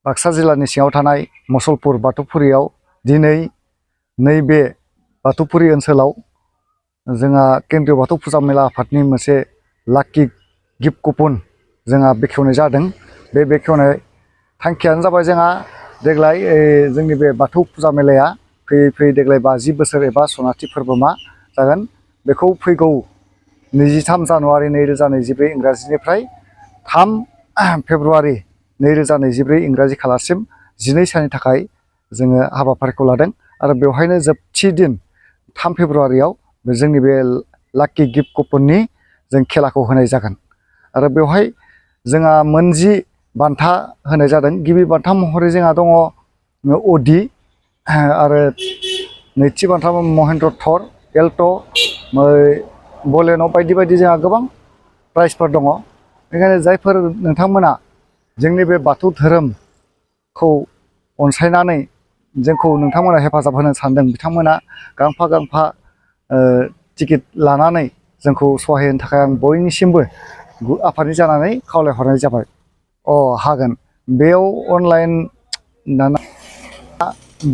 बाक्सा जिल्लानि सिङाव थानाय मुसलपुर बाथौफुरियाव दिनै नैबे बाथौफुरि ओनसोलाव जोंहा केन्द्रीय बाथौ फुजा मेला आफादनि मोनसे लाकि गिफ्ट कुपन जोंहा बेखेवनाय जादों। बे बेखेवनाय थांखियानो जाबाय जोंहा देग्लाय जोंनि बे बाथौ फुजा मेलाया फैयै फैयै देग्लाय 50 बोसोर एबा सनाथि फोरबोमा जागोन। बेखौ फैगौ 23 जानुवारि 2024 इंराजिनिफ्राय 3 फेब्रुवारि 2024 इंराजि खालारसिम 12 साननि थाखाय जोङो हाबाफारिखौ लादों आरो बेवहायनो जोबथि दिन 3 फेब्रुवारियाव जोंनि बे लाकि गिफ्ट कुपननि जों खेलाखौ होनाय जागोन आरो बेवहाय जोंहा मोनजि बान्था होनाय जादों। गिबि बान्था महरै जोंहा दङ अडि आरो नैथि बान्था महेन्द्र थर एल्ट' बलेन' बायदि बायदि जोंहा गोबां प्राइजफोर दङ। बेनिखायनो जायफोर नोंथांमोना जोंनि बे बाथौ धोरोमखौ अनसायनानै जोंखौ नोंथांमोना हेफाजाब होनो सानदों बिथांमोना गांफा गांफा टिकेट लानानै जोंखौ सहाय होनो थाखाय आं बयनिसिमबो आफादनि जानानै खावलायहरनाय जाबाय। हागोन बेयाव अनलाइन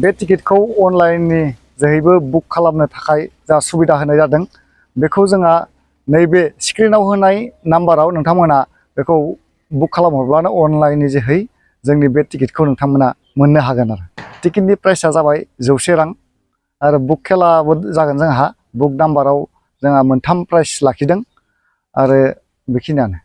बे टिकेटखौ अनलाइननि जोहैबो बुक खालामनो थाखाय जा सुबिदा होनाय जादों। बेखौ जोंहा नैबे स्क्रिनाव होनाय नाम्बाराव नोंथांमोना बेखौ बुक खालामहरब्लानो अनलाइननि जोहै जोंनि बे टिकेटखौ नोंथांमोना मोननो हागोन आरो टिकेटनि प्राइसआ जाबाय 100 रां आरो बुक खेलाबो जागोन। जोंहा बुक नाम्बाराव जोंहा 3 प्राइस लाखिदों आरो बेखिनियानो।